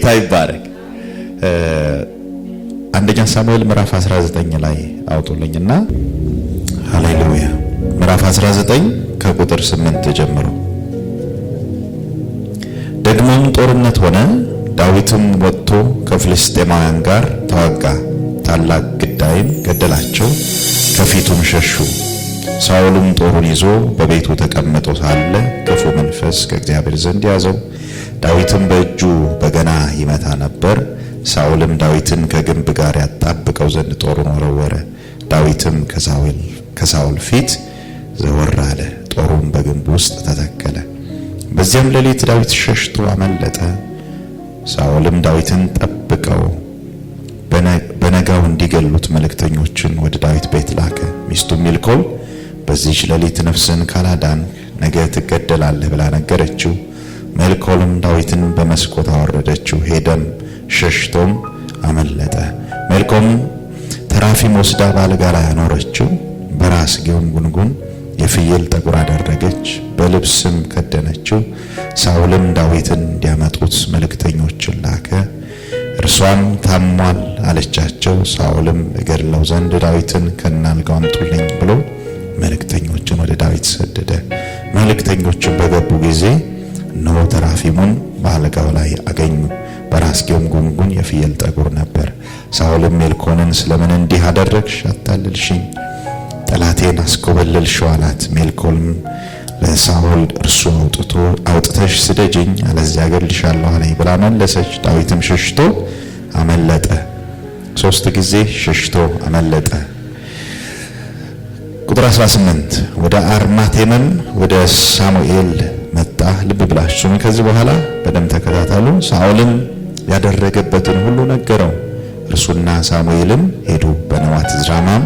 ጌታ ይባረክ። አንደኛ ሳሙኤል ምዕራፍ 19 ላይ አውጡልኝና ሃሌሉያ። ምዕራፍ 19 ከቁጥር 8 ጀምሮ። ደግሞም ጦርነት ሆነ፣ ዳዊትም ወጥቶ ከፍልስጤማውያን ጋር ተዋጋ፣ ታላቅ ግዳይም ገደላቸው፣ ከፊቱም ሸሹ። ሳኦልም ጦሩን ይዞ በቤቱ ተቀምጦ ሳለ ክፉ መንፈስ ከእግዚአብሔር ዘንድ ያዘው። ዳዊትም በእጁ በገና ይመታ ነበር። ሳኦልም ዳዊትን ከግንብ ጋር ያጣብቀው ዘንድ ጦሩን ወረወረ። ዳዊትም ከሳኦል ፊት ዘወር አለ፣ ጦሩም በግንብ ውስጥ ተተከለ። በዚያም ሌሊት ዳዊት ሸሽቶ አመለጠ። ሳኦልም ዳዊትን ጠብቀው በነጋው እንዲገሉት መልእክተኞችን ወደ ዳዊት ቤት ላከ። ሚስቱም ሚልኮል በዚህች ሌሊት ነፍስን ካላዳን ነገ ትገደላለህ ብላ ነገረችው። ሚልኮልም ዳዊትን በመስኮት አወረደችው፣ ሄደም ሸሽቶም አመለጠ። ሚልኮልም ተራፊም ወስዳ በአልጋ ላይ አኖረችው፣ በራስጌውም ጉንጉን የፍየል ጠጉር አደረገች፣ በልብስም ከደነችው። ሳኦልም ዳዊትን እንዲያመጡት መልእክተኞችን ላከ። እርሷም ታሟል አለቻቸው። ሳኦልም እገድለው ዘንድ ዳዊትን ከናልጋው አምጡልኝ ብሎ መልእክተኞችን ወደ ዳዊት ሰደደ። መልእክተኞችን በገቡ ጊዜ እነሆ ተራፊሙን በአልጋው ላይ አገኙ፣ በራስጌውም ጉንጉን የፍየል ጠጉር ነበር። ሳኦልም ሜልኮልን ስለምን እንዲህ አደረግሽ? አታለልሽኝ፣ ጠላቴን አስኮበለልሽው አላት። ሜልኮልም ለሳኦል እርሱ አውጥተሽ ስደጅኝ አለዚያ እገልሻለሁ አለኝ ብላ መለሰች። ዳዊትም ሸሽቶ አመለጠ፣ 3 ጊዜ ሸሽቶ አመለጠ። ቁጥር 18 ወደ አርማቴምም ወደ ሳሙኤል መጣ። ልብ ብላችሁ ከዚህ በኋላ በደም ተከታተሉ። ሳኦልም ያደረገበትን ሁሉ ነገረው። እርሱና ሳሙኤልም ሄዱ፣ በነዋትዝራማም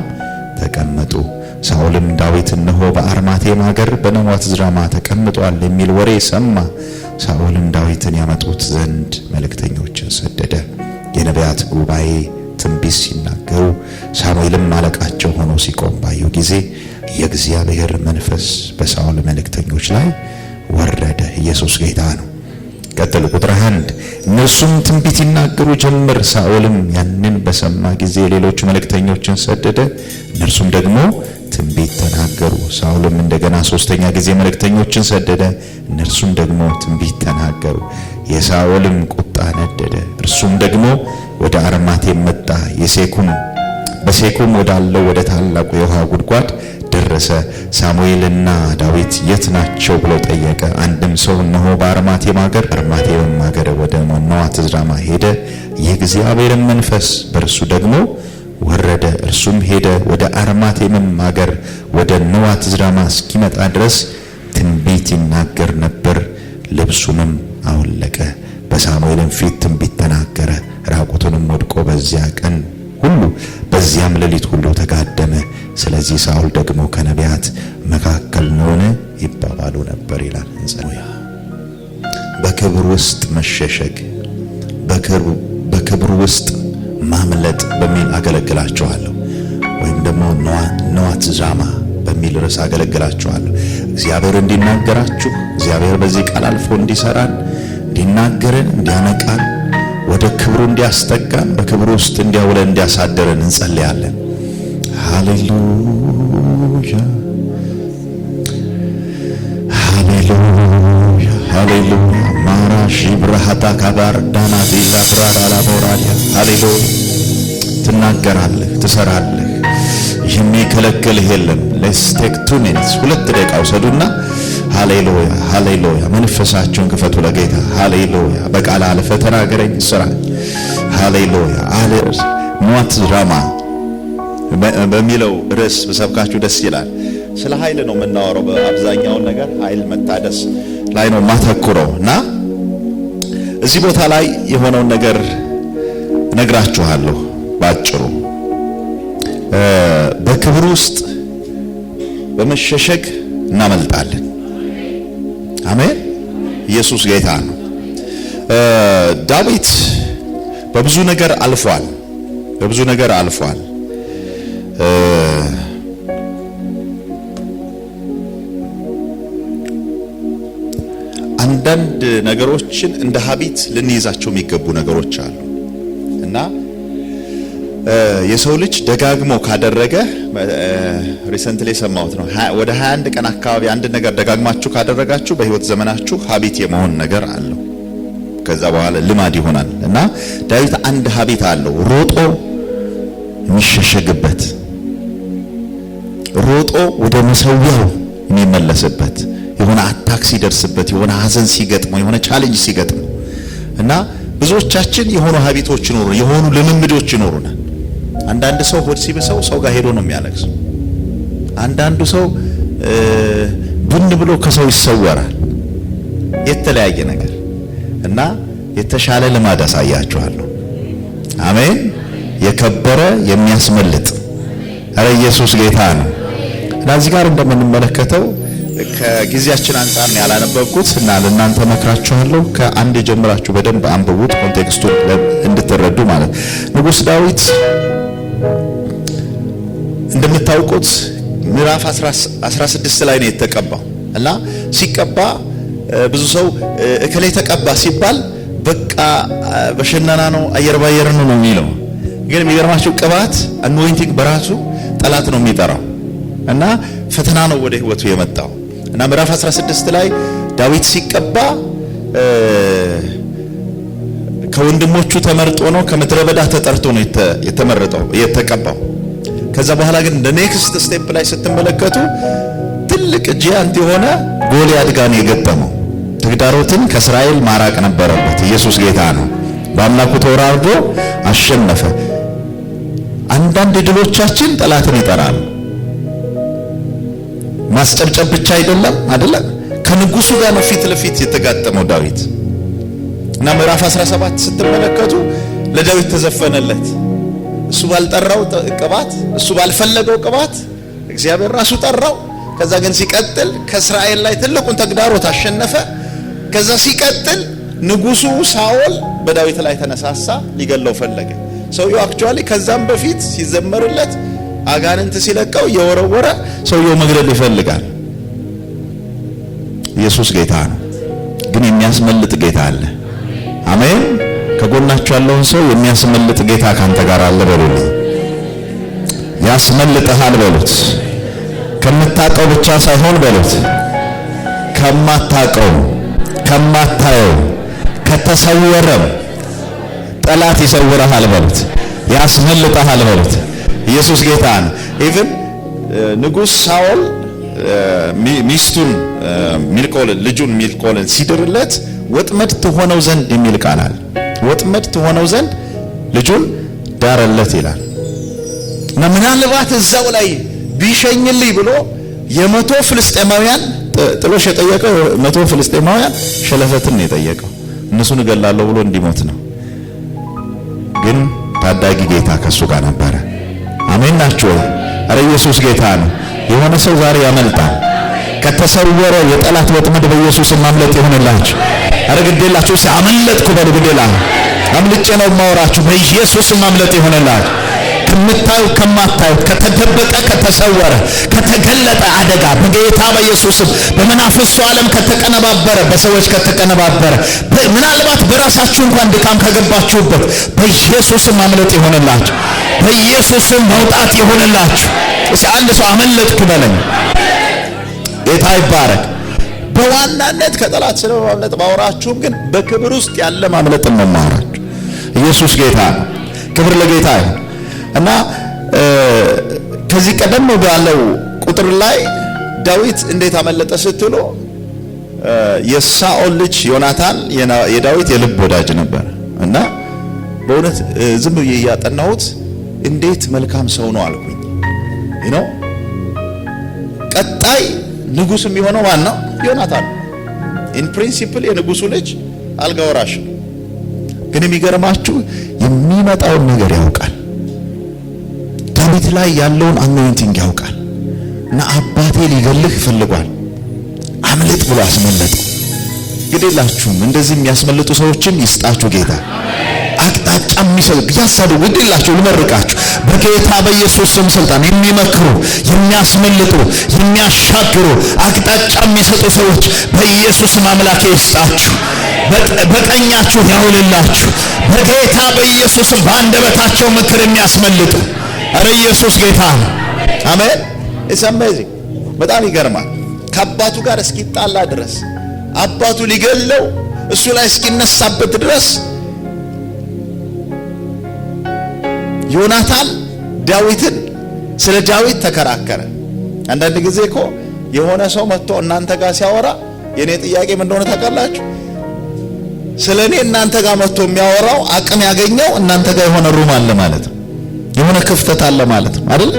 ተቀመጡ። ሳኦልም ዳዊት እነሆ በአርማቴም ሀገር በነዋትዝራማ ተቀምጧል የሚል ወሬ ሰማ። ሳኦልም ዳዊትን ያመጡት ዘንድ መልእክተኞችን ሰደደ። የነቢያት ጉባኤ ትንቢት ሲናገሩ ሳሙኤልም አለቃቸው ሆኖ ሲቆም ባዩ ጊዜ የእግዚአብሔር መንፈስ በሳኦል መልእክተኞች ላይ ወረደ። ኢየሱስ ጌታ ነው። ቀጥል ቁጥር 1 እነርሱም ትንቢት ይናገሩ ጀመር። ሳኦልም ያንን በሰማ ጊዜ ሌሎች መልእክተኞችን ሰደደ፣ እነርሱም ደግሞ ትንቢት ተናገሩ። ሳኦልም እንደገና 3ኛ ጊዜ መልእክተኞችን ሰደደ፣ እነርሱም ደግሞ ትንቢት ተናገሩ። የሳኦልም ቁጣ ነደደ፣ እርሱም ደግሞ ወደ አርማቴም መጣ። በሴኩም ወዳለው ወደ ታላቁ የውሃ ጉድጓድ ደረሰ። ሳሙኤልና ዳዊት የት ናቸው ብሎ ጠየቀ። አንድም ሰው እነሆ በአርማቴም ሀገር ወደ ነዋትዝራማ ሄደ፣ የእግዚአብሔርን መንፈስ በእርሱ ደግሞ ወረደ። እርሱም ሄደ፣ ወደ አርማቴምም ሀገር ወደ ነዋትዝራማ እስኪመጣ ድረስ ትንቢት ይናገር ነበር። ልብሱንም አወለቀ፣ በሳሙኤልም ፊት ትንቢት ተናገረ። ራቁቱንም ወድቆ በዚያ ቀን ሁሉ በዚያም ሌሊት ሁሉ ተጋደመ። ስለዚህ ሳኦል ደግሞ ከነቢያት መካከል ነውን ይባባሉ ነበር ይላል። በክብር ውስጥ መሸሸግ፣ በክብር ውስጥ ማምለጥ በሚል አገለግላችኋለሁ፣ ወይም ደግሞ ነዋትዝራማ በሚል ርዕስ አገለግላችኋለሁ። እግዚአብሔር እንዲናገራችሁ፣ እግዚአብሔር በዚህ ቃል አልፎ እንዲሰራን፣ እንዲናገረን፣ እንዲያነቃን፣ ወደ ክብሩ እንዲያስጠጋን፣ በክብሩ ውስጥ እንዲያውለን፣ እንዲያሳደረን እንጸልያለን። ሃሌሉያ ሃሌሉያ ሃሌሉያ ማራሺ ብራሃታ ካባር ዳናቲ ላፍራራ ላቦራዲያ ሃሌሉያ። ትናገራለህ፣ ትሰራለህ፣ የሚከለክልህ የለም። ሌትስ ቴክ 2 ሚኒትስ 2 ደቂቃ ውሰዱና ሃሌሉያ ሃሌሉያ መንፈሳችሁን ክፈቱ ለጌታ። ሃሌሉያ በቃል አልፈ ተናገረኝ፣ ስራ። ሃሌሉያ ነዋትዝራማ በሚለው ርዕስ በሰብካችሁ ደስ ይላል። ስለ ኃይል ነው የምናወራው። በአብዛኛው ነገር ኃይል መታደስ ላይ ነው ማተኩረው እና እዚህ ቦታ ላይ የሆነውን ነገር ነግራችኋለሁ ባጭሩ። በክብር ውስጥ በመሸሸግ እናመልጣለን። አሜን። ኢየሱስ ጌታ ነው። ዳዊት በብዙ ነገር አልፏል። አንዳንድ ነገሮችን እንደ ሀቢት ልንይዛቸው የሚገቡ ነገሮች አሉ እና የሰው ልጅ ደጋግሞ ካደረገ ሪሰንትሊ ሰማሁት ነው ወደ 21 ቀን አካባቢ አንድ ነገር ደጋግማችሁ ካደረጋችሁ በህይወት ዘመናችሁ ሀቢት የመሆን ነገር አለው። ከዛ በኋላ ልማድ ይሆናል እና ዳዊት አንድ ሀቢት አለው፣ ሮጦ የሚሸሸግበት፣ ሮጦ ወደ መሰዊያው የሚመለስበት፣ የሆነ አታክ ሲደርስበት፣ የሆነ ሀዘን ሲገጥመው፣ የሆነ ቻሌንጅ ሲገጥመው እና ብዙዎቻችን የሆኑ ሀቢቶች ይኖሩ፣ የሆኑ ልምምዶች ይኖሩናል። አንዳንድ ሰው ሆድ ሲብሰው ሰው ጋር ሄዶ ነው የሚያለቅሰው። አንዳንዱ ሰው ቡን ብሎ ከሰው ይሰወራል። የተለያየ ነገር እና የተሻለ ልማድ አሳያችኋለሁ። አሜን። የከበረ የሚያስመልጥ አረ ኢየሱስ ጌታ ነው። እና እዚህ ጋር እንደምንመለከተው ከጊዜያችን አንፃር ነው ያላነበብኩት እና ለእናንተ መክራችኋለሁ። ከአንድ ጀምራችሁ በደንብ አንብቡት ኮንቴክስቱን እንድትረዱ ማለት። ንጉሥ ዳዊት እንደምታውቁት ምዕራፍ 16 ላይ ነው የተቀባው እና ሲቀባ ብዙ ሰው እከሌ ተቀባ ሲባል በቃ በሸናና ነው አየር ባየር ነው የሚለው። ግን የሚገርማችሁ ቅባት አኖይንቲንግ በራሱ ጠላት ነው የሚጠራው እና ፈተና ነው ወደ ህይወቱ የመጣው እና ምዕራፍ 16 ላይ ዳዊት ሲቀባ ከወንድሞቹ ተመርጦ ነው ከምድረ በዳ ተጠርቶ ነው የተመረጠው የተቀባው። ከዛ በኋላ ግን ኔክስት ስቴፕ ላይ ስትመለከቱ ትልቅ ጂያንት የሆነ ጎልያድ ጋር ነው የገጠመው። ተግዳሮትን ከእስራኤል ማራቅ ነበረበት። ኢየሱስ ጌታ ነው። በአምላኩ ተወራርዶ አሸነፈ። አንዳንድ ድሎቻችን ጠላትን ይጠራሉ። ማስጨብጨብ ብቻ አይደለም ከንጉሱ ጋር ነው ፊት ለፊት የተጋጠመው ዳዊት እና ምዕራፍ 17 ስትመለከቱ ለዳዊት ተዘፈነለት። እሱ ባልጠራው ቅባት፣ እሱ ባልፈለገው ቅባት እግዚአብሔር ራሱ ጠራው። ከዛ ግን ሲቀጥል ከእስራኤል ላይ ትልቁን ተግዳሮት አሸነፈ። ከዛ ሲቀጥል ንጉሱ ሳኦል በዳዊት ላይ ተነሳሳ፣ ሊገለው ፈለገ። ሰውየው አክቹአሊ ከዛም በፊት ሲዘመርለት አጋንንት ሲለቀው የወረወረ ሰውየው መግደል ይፈልጋል። ኢየሱስ ጌታ ነው። ግን የሚያስመልጥ ጌታ አለ። አሜን። ከጎናችሁ ያለውን ሰው የሚያስመልጥ ጌታ ካንተ ጋር አለ በሉልኝ። ያስመልጥሃል በሉት። ከምታውቀው ብቻ ሳይሆን በሉት፣ ከማታውቀው፣ ከማታየው፣ ከተሰወረም ጠላት ይሰውርሃል በሉት፣ ያስመልጥሃል በሉት። ኢየሱስ ጌታ ነው። ኢቭን ንጉሥ ሳኦል ሚስቱን ሚልኮልን ልጁን ሚልኮልን ሲድርለት ወጥመድ ትሆነው ዘንድ የሚል ቃል አለ። ወጥመድ ትሆነው ዘንድ ልጁን ዳረለት ይላል እና ምናልባት እዛው ላይ ቢሸኝልኝ ብሎ የመቶ ፍልስጤማውያን ጥሎሽ የጠየቀው 100 ፍልስጤማውያን ሸለፈትን ነው የጠየቀው። እነሱን እገላለሁ ብሎ እንዲሞት ነው። ግን ታዳጊ ጌታ ከሱ ጋር ነበረ። አሜን ናችሁ? አረ ኢየሱስ ጌታ ነው። የሆነ ሰው ዛሬ ያመልጣል ከተሰወረ የጠላት ወጥመድ በኢየሱስ ማምለጥ ይሆንላችሁ። አረ ግዴላችሁ አመለጥኩ በሉ። ግዴላ አምልጬ ነው ማወራችሁ። በኢየሱስ ማምለጥ ይሆንላችሁ። ከምታዩ ከማታዩ ከተደበቀ ከተሰወረ ከተገለጠ አደጋ በጌታ በኢየሱስ በመናፍስቱ ዓለም ከተቀነባበረ በሰዎች ከተቀነባበረ ምናልባት በራሳችሁ እንኳን ድካም ከገባችሁበት በኢየሱስ ማምለጥ ይሆንላችሁ። በኢየሱስ መውጣት ይሆንላችሁ። እስኪ አንድ ሰው አመለጥኩ በለኝ። ጌታ ይባረክ። በዋናነት ከጠላት ስለማምለጥ ባወራችሁም ግን በክብር ውስጥ ያለ ማምለጥ ነው ማወራችሁ። ኢየሱስ ጌታ ነው። ክብር ለጌታ ይሁን። እና ከዚህ ቀደም ባለው ቁጥር ላይ ዳዊት እንዴት አመለጠ ስትሉ የሳኦል ልጅ ዮናታን የዳዊት የልብ ወዳጅ ነበር እና በእውነት ዝም ብዬ ያጠናሁት እንዴት መልካም ሰው ነው አልኩኝ። ነው ቀጣይ ንጉስ የሚሆነው ማን ነው? ዮናታን። ኢን ፕሪንሲፕል የንጉሱ ልጅ አልጋ ወራሽ ነው። ግን የሚገርማችሁ የሚመጣውን ነገር ያውቃል። ዳዊት ላይ ያለውን አኖይንቲንግ ያውቃል እና አባቴ ሊገልህ ፈልጓል አምልጥ ብሎ አስመለጠው። ግዴላችሁም እንደዚህ የሚያስመልጡ ሰዎችን ይስጣችሁ ጌታ። አቅጣጫ የሚሰጥ ያሳዱ ግድላችሁ ልመርቃችሁ በጌታ በኢየሱስ ስም ስልጣን የሚመክሩ የሚያስመልጡ የሚያሻግሩ አቅጣጫ የሚሰጡ ሰዎች በኢየሱስ አምላክ ይስጣችሁ። በቀኛችሁ ያውልላችሁ በጌታ በኢየሱስ በአንደበታቸው ምክር የሚያስመልጡ አረ ኢየሱስ ጌታ ነው። አሜን። እሰማዚ በጣም ይገርማል። ከአባቱ ጋር እስኪጣላ ድረስ አባቱ ሊገለው እሱ ላይ እስኪነሳበት ድረስ ዮናታን ዳዊትን ስለ ዳዊት ተከራከረ። አንዳንድ ጊዜ እኮ የሆነ ሰው መጥቶ እናንተ ጋር ሲያወራ የኔ ጥያቄ ምን እንደሆነ ታውቃላችሁ? ስለኔ እናንተ ጋር መጥቶ የሚያወራው አቅም ያገኘው እናንተ ጋር የሆነ ሩም አለ ማለት ነው። የሆነ ክፍተት አለ ማለት ነው አይደል?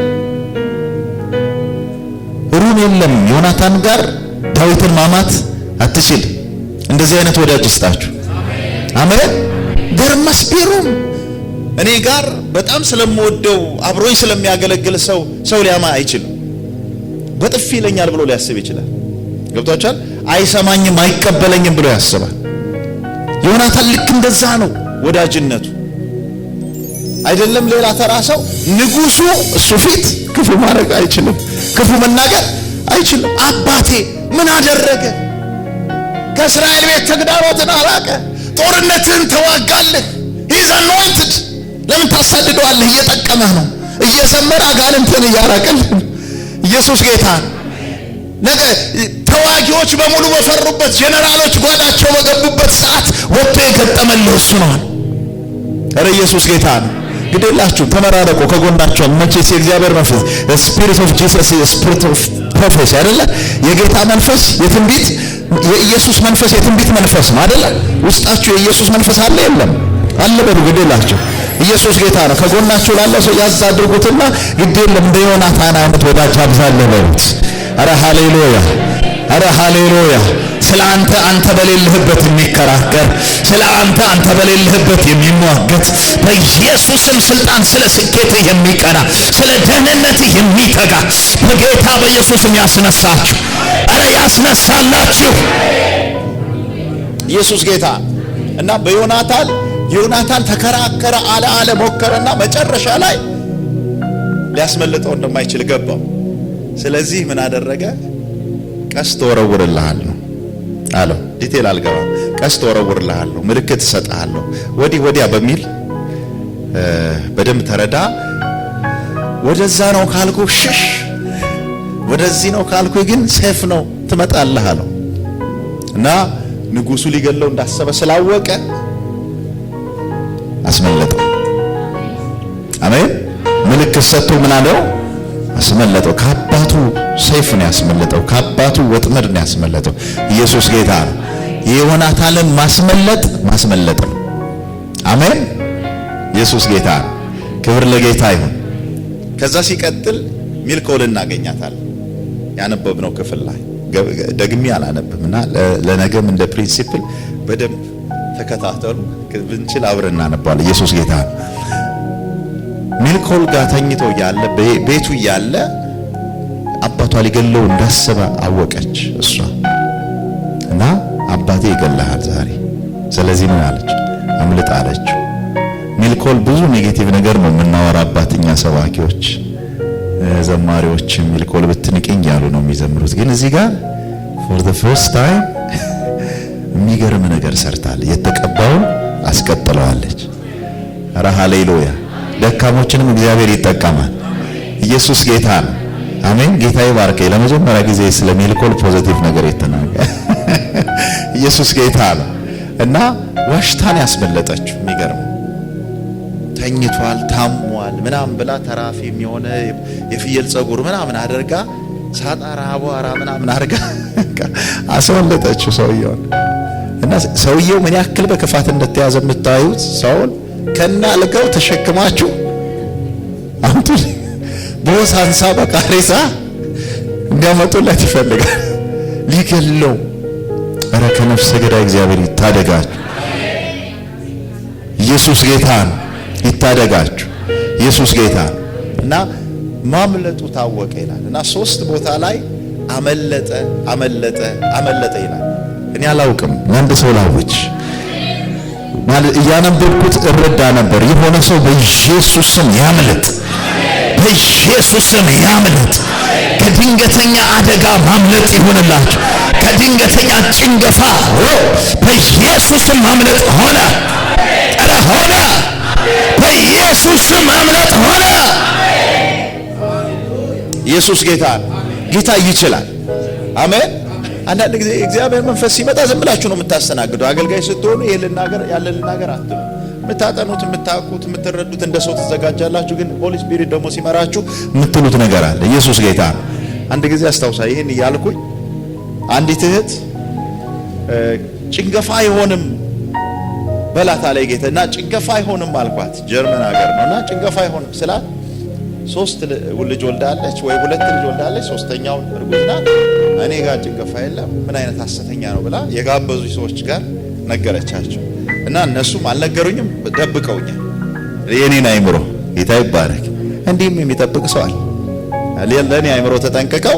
ሩም የለም ዮናታን ጋር ዳዊትን ማማት አትችል። እንደዚህ አይነት ወዳጅ ይስጣችሁ። አሜን። ደርማስ ቢሩም እኔ ጋር በጣም ስለምወደው አብሮኝ ስለሚያገለግል ሰው ሊያማ አይችልም። በጥፊ ይለኛል ብሎ ሊያስብ ይችላል። ገብቷችኋል? አይሰማኝም አይቀበለኝም ብሎ ያስባል። ዮናታን ልክ እንደዛ ነው ወዳጅነቱ። አይደለም ሌላ ተራ ሰው ንጉሱ እሱ ፊት ክፉ ማድረግ አይችልም፣ ክፉ መናገር አይችልም። አባቴ ምን አደረገ? ከእስራኤል ቤት ተግዳሮትን አራቀ፣ ጦርነትን ተዋጋለህ። he's anointed ለምን ታሳድደዋለህ? እየጠቀመህ ነው። እየዘመረ አጋንንትን እያራቀልህ ኢየሱስ ጌታ ነገ ተዋጊዎች በሙሉ በፈሩበት ጀነራሎች ጓዳቸው በገቡበት ሰዓት ወጥቶ የገጠመልህ እሱ ነው። ኧረ ኢየሱስ ጌታ ነው። ግዴላችሁ ተመራረቁ ከጎናቸው መቼስ የእግዚአብሔር መንፈስ spirit of Jesus spirit of prophecy አይደለ? የጌታ መንፈስ የትንቢት የኢየሱስ መንፈስ የትንቢት መንፈስ ነው አይደለ? ውስጣችሁ የኢየሱስ መንፈስ አለ የለም? አለ በሉ። ግዴላችሁ ኢየሱስ ጌታ ነው። ከጎናችሁ ላለ ሰው ያዝ አድርጉትና ግድ የለም እንደ ዮናታን አይነት ወዳጅ አብዛለህ በሉት። አረ ሃሌሉያ፣ አረ ሃሌሉያ። ስለ አንተ በሌለህበት የሚከራከር ስለ አንተ በሌለህበት የሚሟገት በኢየሱስም ስልጣን ስለ ስኬትህ የሚቀና ስለ ደህንነትህ የሚተጋ በጌታ በኢየሱስም ያስነሳችሁ። አረ ያስነሳላችሁ ኢየሱስ ጌታ እና ዮናታን ተከራከረ አለ ሞከረና መጨረሻ ላይ ሊያስመልጠው እንደማይችል ገባው። ስለዚህ ምን አደረገ? ቀስት ወረውርልሃለሁ አለው። ዲቴል አልገባም። ቀስት ወረውርልሃለሁ፣ ምልክት እሰጥሃለሁ፣ ወዲህ ወዲያ በሚል በደንብ ተረዳ። ወደዛ ነው ካልኩ ሽሽ፣ ወደዚህ ነው ካልኩ ግን ሰይፍ ነው ትመጣለህ አለው እና ንጉሱ ሊገለው እንዳሰበ ስላወቀ አስመለጠው። አሜን። ምልክት ሰጥቶ ምን አለው? አስመለጠው። ከአባቱ ሰይፍ ነው ያስመለጠው፣ ከአባቱ ወጥመድ ነው ያስመለጠው። ኢየሱስ ጌታ ነው። የዮናታንን ማስመለጥ ነው። አሜን። ኢየሱስ ጌታ ነው። ክብር ለጌታ ይሁን። ከዛ ሲቀጥል ሚልኮል እናገኛታለን። ያነበብነው ክፍል ላይ ደግሜ አላነብምና ለነገም እንደ ፕሪንሲፕል በደንብ ተከታተሉ። ብንችል አብረን እናነባለን። ኢየሱስ ጌታ ነው። ሚልኮል ጋር ተኝቶ ያለ ቤቱ ያለ አባቷ ሊገለው እንዳሰበ አወቀች እሷ እና አባቴ ይገለሃል ዛሬ፣ ስለዚህ ምን አለች? አምልጥ አለችው። ሚልኮል ብዙ ኔጌቲቭ ነገር ነው የምናወራባት እኛ ሰባኪዎች ዘማሪዎች። ሚልኮል ብትንቅኝ ያሉ ነው የሚዘምሩት፣ ግን እዚህ ጋር for the first time የሚገርም ነገር ሰርታለች። የተቀባውን አስቀጥለዋለች። ኧረ ሃሌሉያ። ደካሞችንም እግዚአብሔር ይጠቀማል። ኢየሱስ ጌታ ነው። አሜን። ጌታ ይባርከኝ። ለመጀመሪያ ጊዜ ስለ ሚልኮል ፖዚቲቭ ነገር የተናገረ ኢየሱስ ጌታ ነው እና ዋሽታን ያስመለጠችው የሚገርም ተኝቷል፣ ታሟል ምናምን ብላ ተራፊም የሆነ የፍየል ጸጉር ምናምን አድርጋ ሳጣራ አቧራ ምናምን አድርጋ አስመለጠችው ሰውየውን። እና ሰውየው ምን ያክል በክፋት እንደተያዘ የምታዩት ሰውን ከና አልጋው ተሸክማችሁ አንቱ በወሳንሳ በቃሬሳ እንዲያመጡለት ይፈልጋል ሊገለው። ኧረ ከነፍሰ ገዳይ እግዚአብሔር ይታደጋችሁ። ኢየሱስ ጌታ ነው። ይታደጋችሁ ኢየሱስ ጌታ እና ማምለጡ ታወቀ ይላል እና 3 ቦታ ላይ አመለጠ ይላል። እኔ አላውቅም ለአንድ ሰው ላውጭ ማለት እያነበብኩት እረዳ ነበር። የሆነ ሰው በኢየሱስ ስም ያምልጥ፣ በኢየሱስ ስም ያምልጥ። ከድንገተኛ አደጋ ማምለጥ ይሆንላችሁ። ከድንገተኛ ጭንገፋ በኢየሱስ ስም ማምለጥ ሆነ። ሆነ በኢየሱስ ስም ማምለጥ ሆነ። ኢየሱስ ጌታ ይችላል። አሜን። አንዳንድ ጊዜ እግዚአብሔር መንፈስ ሲመጣ ዝም ብላችሁ ነው የምታስተናግዱ። አገልጋይ ስትሆኑ ይሄ ልናገር ያለ ልናገር አትሉ። የምታጠኑት የምታውቁት የምትረዱት እንደ ሰው ትዘጋጃላችሁ። ግን ሆሊ ስፒሪት ደግሞ ሲመራችሁ የምትሉት ነገር አለ። ኢየሱስ ጌታ ነው። አንድ ጊዜ አስታውሳ ይሄን እያልኩኝ አንዲት እህት ጭንገፋ አይሆንም በላታ ላይ ጌታና ጭንገፋ አይሆንም አልኳት። ጀርመን ሀገር ነውና ጭንገፋ አይሆንም ስላት 3 ልጅ ወልዳለች ወይ 2 ልጅ ወልዳለች። ሶስተኛው እርጉዝ ናት። እኔ ጋር ጭንገፋ የለም ምን አይነት ሐሰተኛ ነው ብላ የጋበዙ ሰዎች ጋር ነገረቻቸው። እና እነሱም አልነገሩኝም፣ ደብቀውኛል። የኔን አይምሮ ጌታ ይባረክ። እንዲህም የሚጠብቅ ሰው አለ። ለኔ አይምሮ ተጠንቅቀው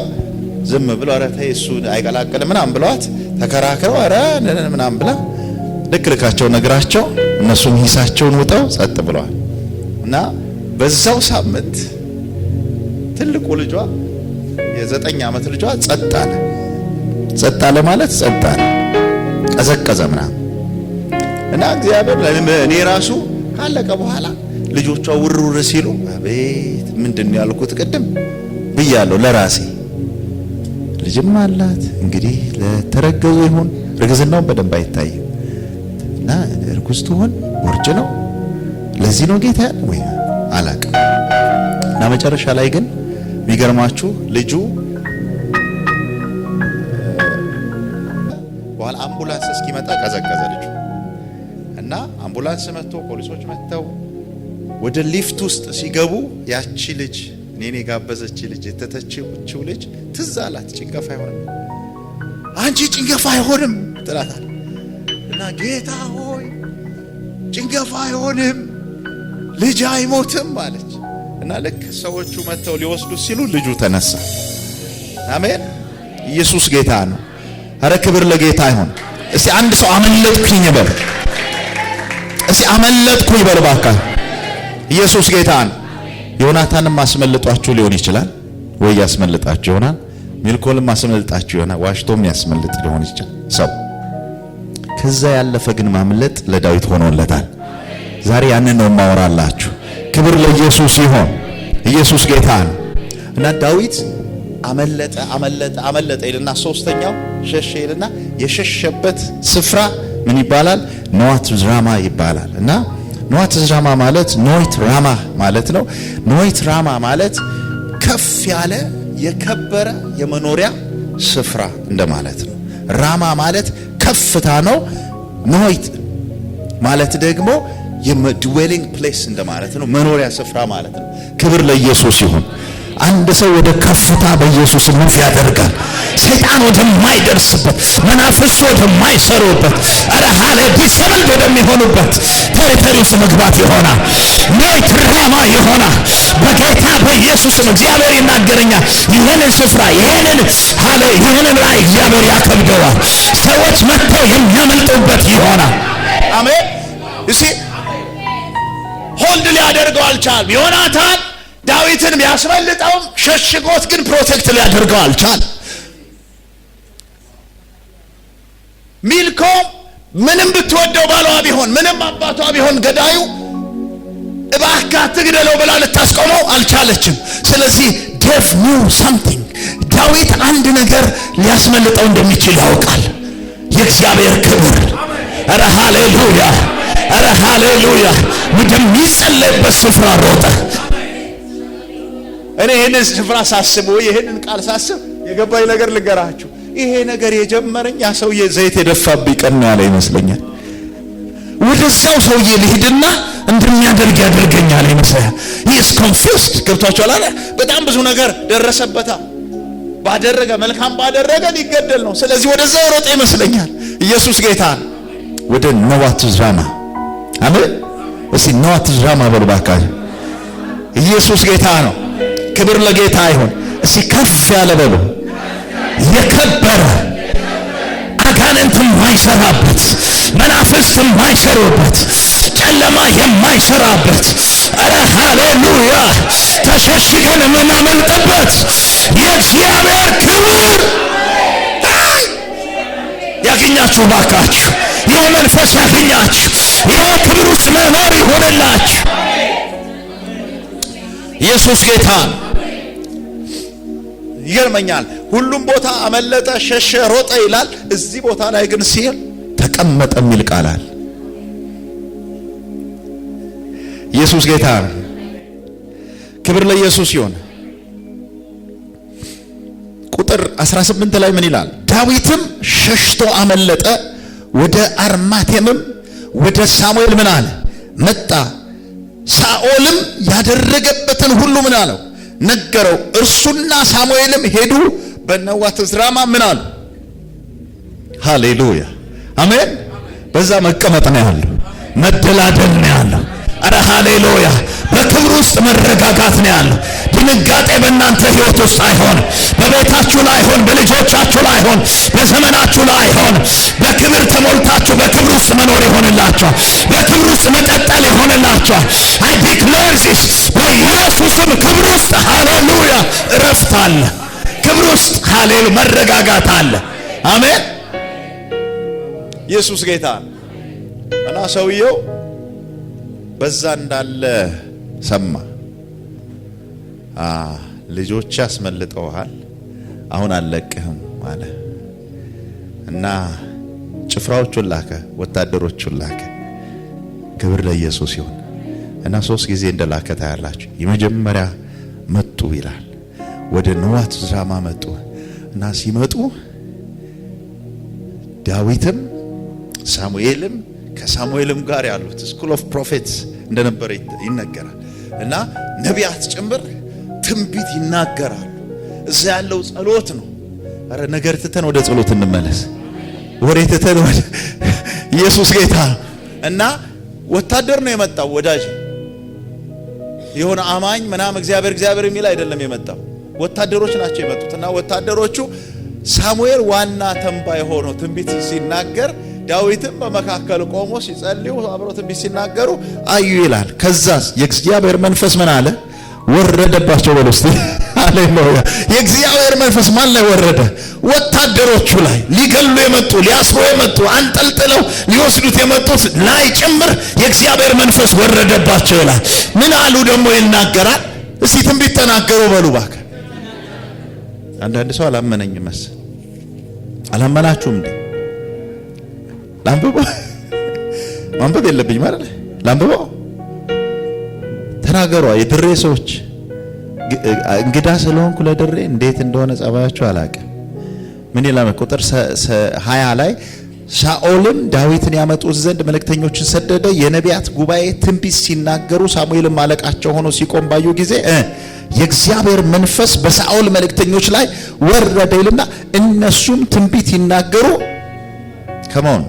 ዝም ብለው ኧረ ተይ እሱ አይቀላቅልም ምናምን ብለዋት ተከራክረው ኧረ ምናምን ብላ ልክልካቸው ነግራቸው እነሱም ሂሳቸውን ወጣው ጸጥ ብለዋል። እና በዛው ሳምንት ትልቁ ልጇ የ9 ዓመት ልጇ ጸጥ አለ ማለት ጸጥ አለ፣ ቀዘቀዘ ምናምን። እና እግዚአብሔር እኔ ራሱ ካለቀ በኋላ ልጆቿ ውርውር ሲሉ አቤት ምንድን ያልኩት ቅድም ብያለሁ ለራሴ። ልጅም አላት እንግዲህ ለተረገዙ ይሁን ርግዝናው በደንብ አይታይም። እና እርጉዝ ትሆን ወርጭ ነው ለዚህ ነው ጌታ ወይ አላቅም። እና መጨረሻ ላይ ግን የሚገርማችሁ ልጁ በኋላ አምቡላንስ እስኪመጣ ቀዘቀዘ ልጁ። እና አምቡላንስ መጥቶ ፖሊሶች መጥተው ወደ ሊፍት ውስጥ ሲገቡ ያቺ ልጅ እኔ ጋበዘች ልጅ የተተችው ልጅ ትዝ አላት። ጭንገፋ አይሆንም አንቺ ጭንገፋ አይሆንም ትላታል። እና ጌታ ሆይ ጭንገፋ አይሆንም ልጅ አይሞትም አለች። እና ልክ ሰዎቹ መጥተው ሊወስዱ ሲሉ ልጁ ተነሳ። አሜን። ኢየሱስ ጌታ ነው። አረ ክብር ለጌታ ይሁን። እስቲ አንድ ሰው አመለጥኩኝ ይበል። እስቲ አመለጥኩኝ ይበል ባካ። ኢየሱስ ጌታ ነው። ዮናታንም ማስመልጧችሁ ሊሆን ይችላል ወይ ያስመልጣችሁ ይሆናል። ሚልኮልም ማስመልጣችሁ ይሆናል። ዋሽቶም ያስመልጥ ሊሆን ይችላል ሰው። ከዛ ያለፈ ግን ማምለጥ ለዳዊት ሆኖለታል። ዛሬ ያንን ነው ማወራላችሁ። ክብር ለኢየሱስ ይሁን። ኢየሱስ ጌታ ነው። እና ዳዊት አመለጠ ይልና ሶስተኛው ሸሸ ይልና የሸሸበት ስፍራ ምን ይባላል? ኖዋት ራማ ይባላል። እና ኖዋት ራማ ማለት ኖይት ራማ ማለት ነው። ኖይት ራማ ማለት ከፍ ያለ የከበረ የመኖሪያ ስፍራ እንደማለት ነው። ራማ ማለት ከፍታ ነው። ኖይት ማለት ደግሞ የድዌሊንግ ፕሌስ እንደማለት ነው። መኖሪያ ስፍራ ማለት ነው። ክብር ለኢየሱስ ይሁን። አንድ ሰው ወደ ከፍታ በኢየሱስ ሙፍ ያደርጋል። ሰይጣን ወደማይደርስበት፣ መናፍስት ወደማይሰሩበት፣ አረ ሃሌ ዲሰብል ወደሚሆኑበት ቴሪቶሪ ውስጥ መግባት ይሆናል። ኖይት ራማ ይሆናል። በጌታ በኢየሱስም እግዚአብሔር ይናገረኛል። ይህንን ስፍራ ይህንን ላይ እግዚአብሔር ያከብደዋል። ሰዎች መጥተው የሚያመልጡበት ይሆናል። አሜን። እሺ ሆልድ ሊያደርገው አልቻለም። ዮናታን ዳዊትን ቢያስመልጠውም ሸሽጎት ግን ፕሮቴክት ሊያደርገው አልቻለም። ሚልኮ ምንም ብትወደው ባሏ ቢሆን ምንም አባቷ ቢሆን ገዳዩ እባክህ አትግደለው ብላ ልታስቆመው አልቻለችም። ስለዚህ ዴቭ ኒው ሳምቲንግ ዳዊት አንድ ነገር ሊያስመልጠው እንደሚችል ያውቃል። የእግዚአብሔር ክብር። አረ ሃሌሉያ፣ አረ ሃሌሉያ። ወደሚጸለይበት ስፍራ ሮጠ። እኔ ይሄንን ስፍራ ሳስብ ይሄንን ቃል ሳስብ የገባኝ ነገር ልንገራችሁ። ይሄ ነገር የጀመረኝ ያ ሰውዬ ዘይት የደፋብኝ ቀን ነው ያለ ይመስለኛል። ወደዛው ሰውዬ ልሂድና እንደሚያደርግ ያደርገኛል ይመስላል። he is confused። ገብቷችኋል አለ። በጣም ብዙ ነገር ደረሰበታ። ባደረገ መልካም ባደረገ ሊገደል ነው። ስለዚህ ወደዛው ሮጠ ይመስለኛል። ኢየሱስ ጌታ ነው። ወደ ኖዋት ራማ። አሜን። እሺ ኖዋት ራማ በልባካ። ኢየሱስ ጌታ ነው። ክብር ለጌታ ይሁን። እሺ ከፍ ያለ በሉ። የከበረ አጋንንት ማይሰራበት መናፍስት የማይሰሩበት ጨለማ የማይሰራበት አረ ሃሌሉያ ተሸሽገን የምናመልጥበት የእግዚአብሔር ክብር ያገኛችሁ ባካችሁ። ይህ መንፈስ ያገኛችሁ። ይህ ክብር ውስጥ መኖር ይሆንላችሁ። ኢየሱስ ጌታ ይገርመኛል። ሁሉም ቦታ አመለጠ፣ ሸሸ፣ ሮጠ ይላል። እዚህ ቦታ ላይ ግን ሲል ተቀመጠ የሚል ቃል አለ። ኢየሱስ ጌታ ክብር ለኢየሱስ ይሁን። ቁጥር 18 ላይ ምን ይላል? ዳዊትም ሸሽቶ አመለጠ፣ ወደ አርማቴምም ወደ ሳሙኤል ምን አለ መጣ። ሳኦልም ያደረገበትን ሁሉ ምን አለው ነገረው። እርሱና ሳሙኤልም ሄዱ፣ በነዋት ዝራማ ምን አሉ? ሃሌሉያ አሜን። በዛ መቀመጥ ነው ያለው፣ መደላደል ነው ያለው። አረ ሃሌሉያ በክብር ውስጥ መረጋጋት ነው ያለው። ድንጋጤ በእናንተ ህይወት ውስጥ አይሆን፣ በቤታችሁ ላይ አይሆን፣ በልጆቻችሁ ላይ አይሆን፣ በዘመናችሁ ላይ አይሆን። በክብር ተሞልታችሁ በክብር ውስጥ መኖር ይሆንላችኋል። በክብር ውስጥ መቀጠል ይሆንላችኋል። አይ ዲክሌር ዚስ በኢየሱስም ክብር ውስጥ ሃሌሉያ እረፍት አለ። ክብር ውስጥ ሃሌሉያ መረጋጋት አለ። አሜን። ኢየሱስ ጌታ እና ሰውየው በዛ እንዳለ ሰማ። ልጆች ያስመልጠውሃል፣ አሁን አለቅህም አለ እና ጭፍራዎቹን ላከ፣ ወታደሮቹን ላከ። ክብር ለኢየሱስ ይሁን። እና 3 ጊዜ እንደላከ ታያላችሁ። የመጀመሪያ መጡ ይላል፣ ወደ ነዋት ዝራማ መጡ እና ሲመጡ ዳዊትም ሳሙኤልም ከሳሙኤልም ጋር ያሉት ስኩል ኦፍ ፕሮፌትስ እንደነበረ ይነገራል። እና ነቢያት ጭምር ትንቢት ይናገራሉ። እዛ ያለው ጸሎት ነው። አረ ነገር ትተን ወደ ጸሎት እንመለስ። ወሬ ትተን ወደ ኢየሱስ ጌታ። እና ወታደር ነው የመጣው ወዳጅ፣ የሆነ አማኝ ምናምን እግዚአብሔር የሚል አይደለም የመጣው። ወታደሮች ናቸው የመጡት። እና ወታደሮቹ ሳሙኤል ዋና ተንባይ ሆኖ ትንቢት ሲናገር ዳዊትም በመካከል ቆሞ ሲጸልዩ አብረው ትንቢት ሲናገሩ አዩ ይላል። ከዛስ የእግዚአብሔር መንፈስ ምን አለ ወረደባቸው። በሉስቲ ሃሌሉያ። የእግዚአብሔር መንፈስ ማን ላይ ወረደ? ወታደሮቹ ላይ። ሊገሉ የመጡ ሊያስሩ የመጡ አንጠልጥለው ሊወስዱት የመጡት ላይ ጭምር የእግዚአብሔር መንፈስ ወረደባቸው ይላል። ምን አሉ ደግሞ ይናገራል። እስቲ ትንቢት ተናገሩ በሉ ባከ። አንዳንድ ሰው አላመነኝም መሰል። አላመናችሁም እንዴ? ላንብበው። ማንበብ የለብኝም አይደል? ላንብበው። ተናገሩ። የድሬ ሰዎች እንግዳ ስለሆንኩ ለድሬ እንዴት እንደሆነ ጸባያችሁ አላውቅም። ምን ይላል? ቁጥር 20 ላይ ሳኦልም ዳዊትን ያመጡት ዘንድ መልእክተኞችን ሰደደ። የነቢያት ጉባኤ ትንቢት ሲናገሩ ሳሙኤልም አለቃቸው ሆኖ ሲቆም ባዩ ጊዜ የእግዚአብሔር መንፈስ በሳኦል መልእክተኞች ላይ ወረደ ይልና እነሱም ትንቢት ይናገሩ። ከመሆን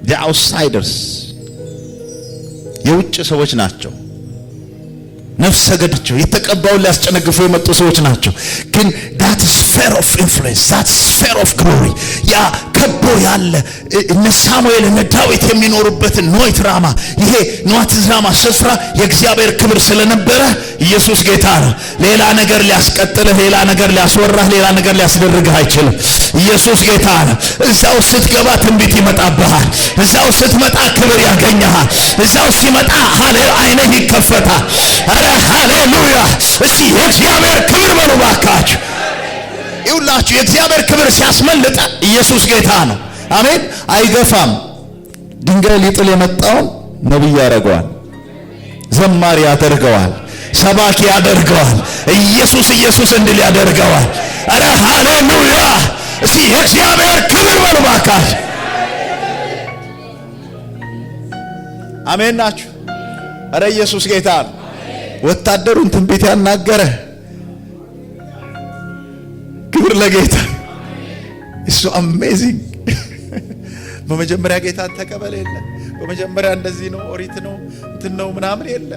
the outsiders የውጭ ሰዎች ናቸው። ነፍሰ ገዳዮች የተቀባውን ሊያስጨነግፉ የመጡ ሰዎች ናቸው። ግን that sphere of influence, that sphere of glory ያ ከቦ ያለ እነ ሳሙኤል እነ ዳዊት የሚኖሩበትን ኖይት ራማ ይሄ ኖዋት ራማ ስፍራ የእግዚአብሔር ክብር ስለነበረ ኢየሱስ ጌታ ነው። ሌላ ነገር ሊያስቀጥልህ፣ ሌላ ነገር ሊያስወራህ፣ ሌላ ነገር ሊያስደርግህ አይችልም። ኢየሱስ ጌታ ነው። እዛው ስትገባ ትንቢት ይመጣብሃል። እዛው ስትመጣ ክብር ያገኘሃል። እዛው ሲመጣ አይንህ ይከፈታል። አረ ሃሌሉያ! እስቲ የእግዚአብሔር ክብር በሉ ባካችሁ። ይውላችሁ የእግዚአብሔር ክብር ሲያስመልጥ ኢየሱስ ጌታ ነው። አሜን። አይገፋም። ድንጋይ ሊጥል የመጣውን ነብይ ያደርገዋል፣ ዘማሪ ያደርገዋል፣ ሰባኪ ያደርገዋል፣ ኢየሱስ እንድል ያደርገዋል። አረ ሃሌሉያ! እስቲ የእግዚአብሔር ክብር በሉ ባካችሁ። አሜን ናችሁ? አረ ኢየሱስ ጌታ ነው። ወታደሩን ትንቢት ያናገረ ክብር ለጌታ። እሱ አሜዚንግ። በመጀመሪያ ጌታን ተቀበል የለ፣ በመጀመሪያ እንደዚህ ነው ኦሪት ነው እንትን ነው ምናምን የለ፣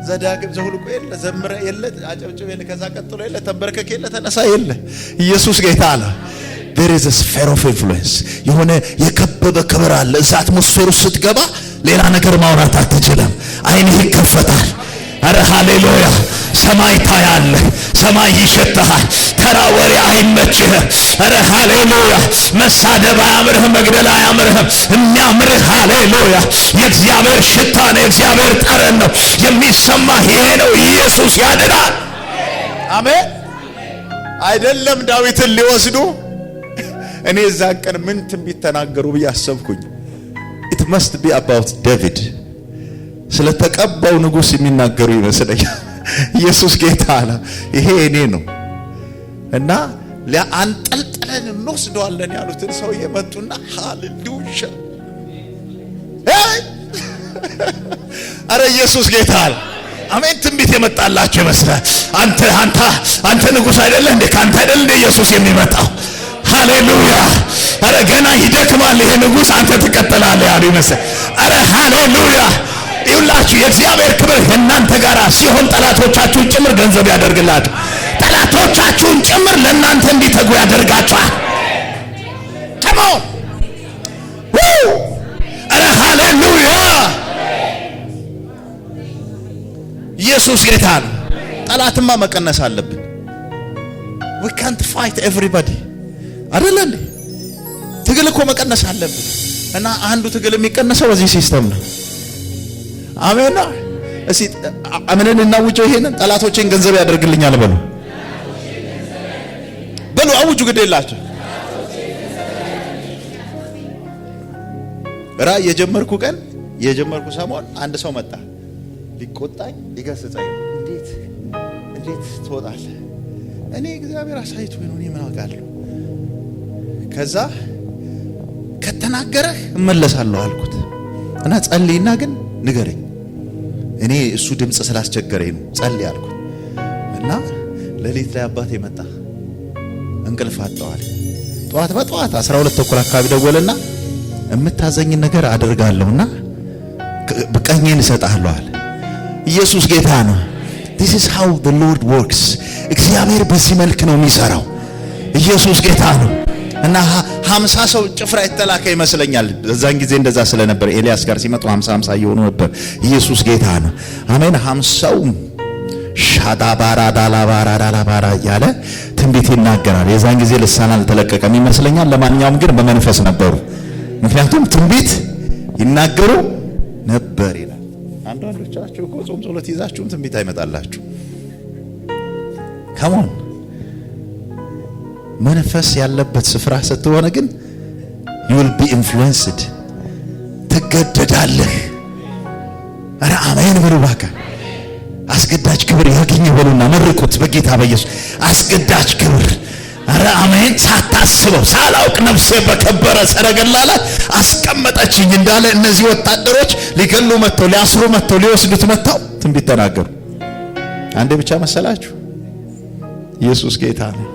ዘዳግም ዘሁልቆ የለ፣ ዘምረ የለ፣ አጨብጭብ የለ፣ ከዛ ቀጥሎ የለ፣ ተንበርከክ የለ፣ ተነሳ የለ። ኢየሱስ ጌታ አለ። there is a sphere of influence የሆነ የከበበ ክብር አለ። እዛ አትሞስፌር ውስጥ ስትገባ ሌላ ነገር ማውራት አትችልም። አይንህ ይከፈታል። አረ ሃሌሉያ! ሰማይ ታያለህ፣ ሰማይ ይሸተሃል። ተራ ወሬ አይመችህም። አረ ሃሌሉያ! መሳደብ አያምርህም፣ መግደል አያምርህም። የሚያምርህ ሃሌሉያ የእግዚአብሔር ሽታ ነው፣ የእግዚአብሔር ጠረን ነው። የሚሰማህ ይሄ ነው። ኢየሱስ ያድናል። አሜን። አይደለም ዳዊትን ሊወስዱ እኔ እዛ ቀን ምን ትንቢት ተናገሩ ብዬ አሰብኩኝ። it must be about David ስለተቀባው ንጉስ የሚናገሩ ይመስለኛል። ኢየሱስ ጌታ አለ። ይሄ እኔ ነው እና ለአንጠልጥለን እንወስደዋለን ያሉትን ሰው የመጡና ሃሌሉያ አረ ኢየሱስ ጌታ አለ። አሜን። ትንቢት የመጣላችሁ ይመስላል። አንተ ንጉስ አይደለህ እንዴ? ካንተ አይደል እንዴ ኢየሱስ የሚመጣው? ሃሌሉያ! አረ ገና ይደክማል ይሄ ንጉስ፣ አንተ ትቀጥላለህ ያሉ ይመስላል። አረ ሃሌሉያ! ይሁላችሁ የእግዚአብሔር ክብር ከእናንተ ጋር ሲሆን ጠላቶቻችሁን ጭምር ገንዘብ ያደርግላችሁ። ጠላቶቻችሁን ጭምር ለእናንተ እንዲተጉ ያደርጋችኋል። come on! አረ ሃሌሉያ! ኢየሱስ ጌታ ነው። ጠላትማ መቀነስ አለብን። we can't fight everybody አይደለ እንዴ? ትግል እኮ መቀነስ አለብን። እና አንዱ ትግል የሚቀነሰው በዚህ ሲስተም ነው። አሜን ነው። እሺ አሜንን እናውጀው። ይሄንን ጠላቶቼን ገንዘብ ያደርግልኛል በሉ አውጁ። ግድ የላችሁ ራእይ የጀመርኩ ሰሞን አንድ ሰው መጣ ሊቆጣኝ ሊገስጸኝ። እንዴት ትወጣለህ? እኔ እግዚአብሔር አሳይቶኝ ነው። እኔ ምን አውቃለሁ? ከዛ ከተናገረህ እመለሳለሁ አልኩት እና ጸልይና ግን ንገረኝ። እኔ እሱ ድምጽ ስላስቸገረኝ ነው ጸልይ አልኩት እና ሌሊት ላይ አባቴ መጣ። እንቅልፍ አጣዋል። በጠዋት 12:00 አካባቢ ደወለና እምታዘኝ ነገር አደርጋለሁና በቀኝን እሰጣለሁ አለ። ኢየሱስ ጌታ ነው። this is how the Lord works። እግዚአብሔር በዚህ መልክ ነው የሚሰራው። ኢየሱስ ጌታ ነው። እና 50 ሰው ጭፍራ የተላከ ይመስለኛል። በዛን ጊዜ እንደዛ ስለነበር ኤልያስ ጋር ሲመጡ 50 እየሆኑ ነበር። ኢየሱስ ጌታ ነው። አሜን። 50ው ሻዳባራ ዳላባራ ያለ ትንቢት ይናገራል። የዛን ጊዜ ልሳን አልተለቀቀም ይመስለኛል። ለማንኛውም ግን በመንፈስ ነበሩ። ምክንያቱም ትንቢት ይናገሩ ነበር ይላል። አንዳንዶቻችሁ እኮ ጾም ጸሎት ይዛችሁም ትንቢት አይመጣላችሁ። come on መንፈስ ያለበት ስፍራ ስትሆነ ግን you will be influenced ትገደዳለህ። አረ አሜን በሉ ባካ። አስገዳጅ ክብር ያገኘ በሉና መርቁት በጌታ በኢየሱስ። አስገዳጅ ክብር አረ አሜን። ሳታስበው ሳላውቅ ነፍሴ በከበረ ሰረገላ ላይ አስቀመጠችኝ እንዳለ እነዚህ ወታደሮች ሊገሉ መጥተው ሊያስሩ መጥተው ሊወስዱት መጥተው ትንቢት ተናገሩ። አንዴ ብቻ መሰላችሁ? ኢየሱስ ጌታ ነው።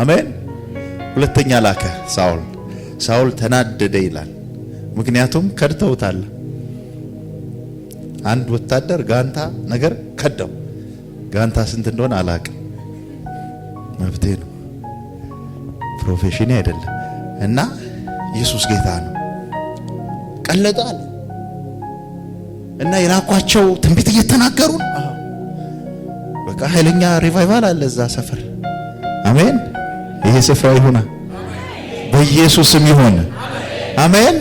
አሜን። ሁለተኛ ላከ ሳውል ተናደደ ይላል። ምክንያቱም ከድተውታል። አንድ ወታደር ጋንታ ነገር ከደው። ጋንታ ስንት እንደሆነ አላውቅም። መብቴ ነው፣ ፕሮፌሽን አይደለም። እና ኢየሱስ ጌታ ነው። ቀለጣል እና የላኳቸው ትንቢት እየተናገሩ ነው። በቃ ኃይለኛ ሪቫይቫል አለ እዛ ሰፈር። አሜን። ይሄ ስፍራ ይሁን በኢየሱስም ይሁን። አሜን።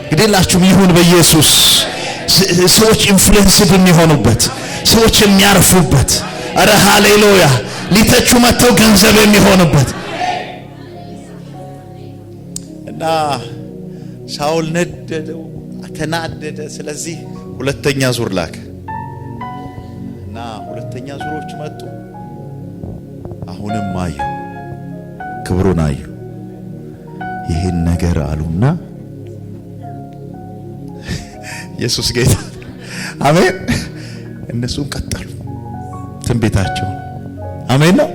ግዴላችሁም ይሁን በኢየሱስ። ሰዎች ኢንፍሉዌንስድ የሚሆኑበት፣ ሰዎች የሚያርፉበት፣ አረ ሃሌሉያ ሊተቹ መተው ገንዘብ የሚሆኑበት። እና ሳውል ነደደው፣ ተናደደ። ስለዚህ ሁለተኛ ዙር ላከ እና ሁለተኛ ዙሮች መጡ። አሁንም አዩ፣ ክብሩን አዩ። ይሄን ነገር አሉና ኢየሱስ ጌታ አሜን። እነሱም ቀጠሉ ትንቢታቸውን። አሜን ነው።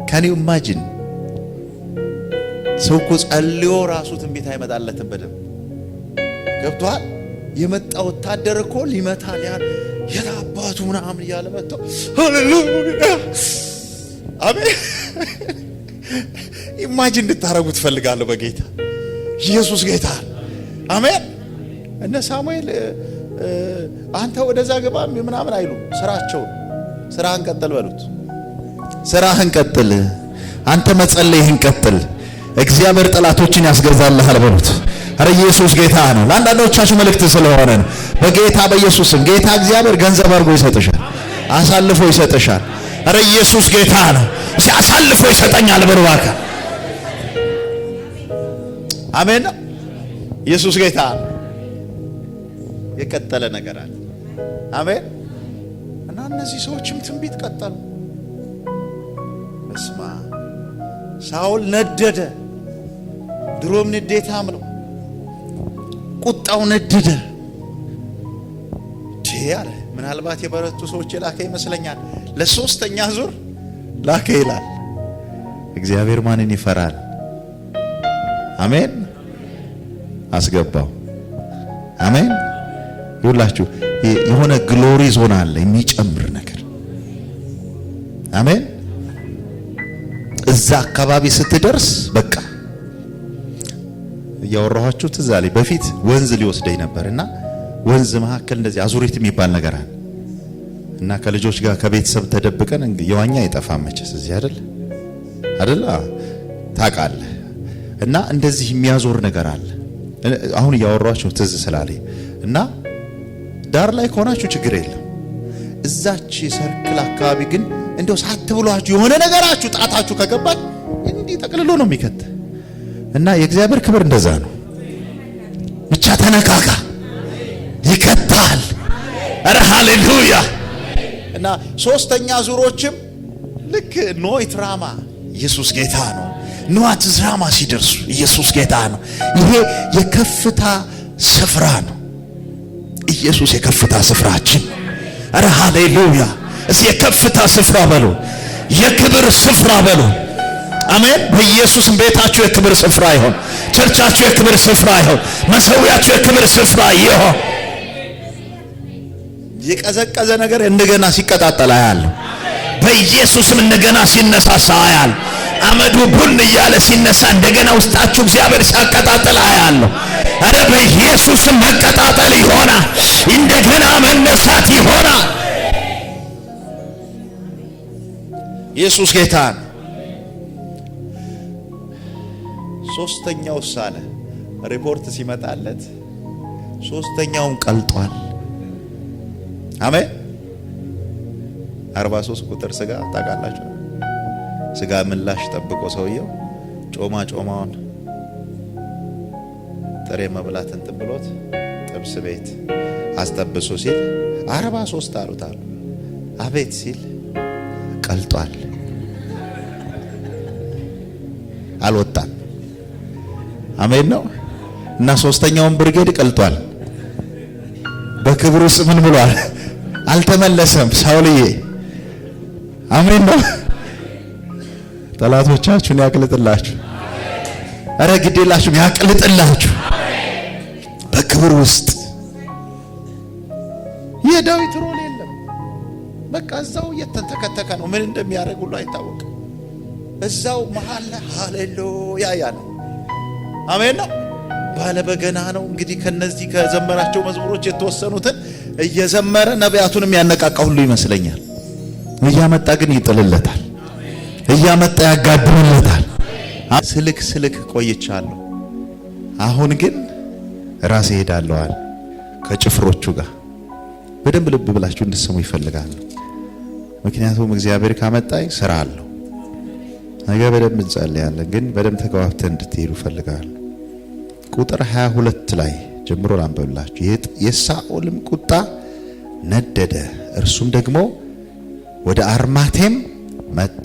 ካን ዩ ኢማጂን? ሰው እኮ ጸልዮ ራሱ ትንቢት አይመጣለትም። በደም ገብቷል። የመጣ ወታደር እኮ ሊመታል የታባቱ ምናምን እያለ መጣው። ሃሌሉያ አሜን። ኢማጂን እንድታረጉት ፈልጋለሁ በጌታ ኢየሱስ ጌታ አሜን። እነ ሳሙኤል አንተ ወደዛ ገባ ምናምን አይሉ ስራህን ቀጥል በሉት። ስራህን ቀጥል፣ አንተ መጸለይህን ቀጥል፣ እግዚአብሔር ጠላቶችን ያስገዛልሃል በሉት። አረ ኢየሱስ ጌታ ነው። ለአንዳንዶቻችሁ መልእክት ስለሆነ ነው። በጌታ በኢየሱስም ጌታ እግዚአብሔር ገንዘብ አድርጎ ይሰጥሻል፣ አሳልፎ ይሰጥሻል። አረ ኢየሱስ ጌታ ነው። አሳልፎ ይሰጠኛል በርባካ አሜን። ኢየሱስ ጌታ የቀጠለ ነገር አለ አሜን። እና እነዚህ ሰዎችም ትንቢት ቀጠሉ። በስማ ሳውል ነደደ። ድሮም ንዴታም ነው። ቁጣው ነደደ። አለ ምናልባት የበረቱ ሰዎች ላከ ይመስለኛል። ለሶስተኛ ዙር ላከ ይላል። እግዚአብሔር ማንን ይፈራል? አሜን። አስገባው አሜን። ይሁላችሁ የሆነ ግሎሪ ዞን አለ የሚጨምር ነገር አሜን። እዛ አካባቢ ስትደርስ በቃ ያወራኋችሁ ትዝ አለኝ። በፊት ወንዝ ሊወስደኝ ነበርና ወንዝ መካከል እንደዚህ አዙሪት የሚባል ነገር አለ እና ከልጆች ጋር ከቤተሰብ ተደብቀን የዋኛ አይጠፋም መቼስ እዚህ አይደል ታውቃለህ። እና እንደዚህ የሚያዞር ነገር አለ። አሁን ያወራኋችሁ ትዝ ስላለኝ እና ዳር ላይ ከሆናችሁ ችግር የለም። እዛች ሰርክል አካባቢ ግን እንደው ሳትብሏችሁ የሆነ ነገራችሁ ጣታችሁ ከገባች እንዲህ ጠቅልሎ ነው የሚከት እና የእግዚአብሔር ክብር እንደዛ ነው። ብቻ ተነካካ ይከታል። አረ ሃሌሉያ። እና ሶስተኛ ዙሮችም ልክ ኖይትራማ ኢየሱስ ጌታ ነው። ኖይትራማ ሲደርሱ ኢየሱስ ጌታ ነው። ይሄ የከፍታ ስፍራ ነው። ኢየሱስ የከፍታ ስፍራችን። አረ ሃሌሉያ። እዚህ የከፍታ ስፍራ በሉ፣ የክብር ስፍራ በሉ። አሜን። በኢየሱስም ቤታችሁ የክብር ስፍራ ይሁን፣ ቸርቻችሁ የክብር ስፍራ ይሁን፣ መሰዊያችሁ የክብር ስፍራ ይሁን። የቀዘቀዘ ነገር እንደገና ሲቀጣጠል አያለሁ። በኢየሱስም እንደገና ሲነሳሳ አያለሁ። አመዱ ቡን እያለ ሲነሳ እንደገና ውስጣችሁ እግዚአብሔር ሲያቀጣጥል አያለሁ። አረ በኢየሱስም መቀጣጠል ይሆናል፣ እንደገና መነሳት ይሆናል። ኢየሱስ ጌታ ነው። ሶስተኛው ሳለ ሪፖርት ሲመጣለት ሶስተኛውን ቀልጧል። አሜን። 43 ቁጥር ስጋ ታውቃላችሁ። ስጋ ምላሽ ጠብቆ ሰውየው ጮማውን ጥሬ መብላት እንትን ብሎት ጥብስ ቤት አስጠብሶ ሲል 43 አሉታል። አቤት ሲል ቀልጧል። አልወጣም። አሜን ነው። እና ሶስተኛውን ብርጌድ ቀልጧል። በክብሩ ውስጥ ምን ብሏል? አልተመለሰም። ሳውልዬ አሜን ነው። ጠላቶቻችሁን ያቅልጥላችሁ። አረ ግዴላችሁም ያቅልጥላችሁ በክብር ውስጥ። የዳዊት ሮል የለም። በቃ እዛው እየተንተከተከ ነው። ምን እንደሚያደርግ ሁሉ አይታወቅም። እዛው መሃል ሃሌሉያ ያለ አሜን ነው። ባለበገና ነው እንግዲህ ከነዚህ ከዘመራቸው መዝሙሮች የተወሰኑትን እየዘመረ ነቢያቱን የሚያነቃቃ ሁሉ ይመስለኛል። እያመጣ ግን ይጥልለታል፣ እያመጣ ያጋድምለታል። ስልክ ቆይቻለሁ፣ አሁን ግን ራሴ ሄዳለሁ አለ ከጭፍሮቹ ጋር። በደንብ ልብ ብላችሁ እንድትሰሙ ይፈልጋል። ምክንያቱም እግዚአብሔር ካመጣኝ ስራ አለው። ነገ በደንብ እንጸልያለን፣ ግን በደንብ ተከዋፍተን እንድትሄዱ ይፈልጋል። ቁጥር 22 ላይ ጀምሮ ላንብብላችሁ። የሳኦልም ቁጣ ነደደ፣ እርሱም ደግሞ ወደ አርማቴም መጣ፣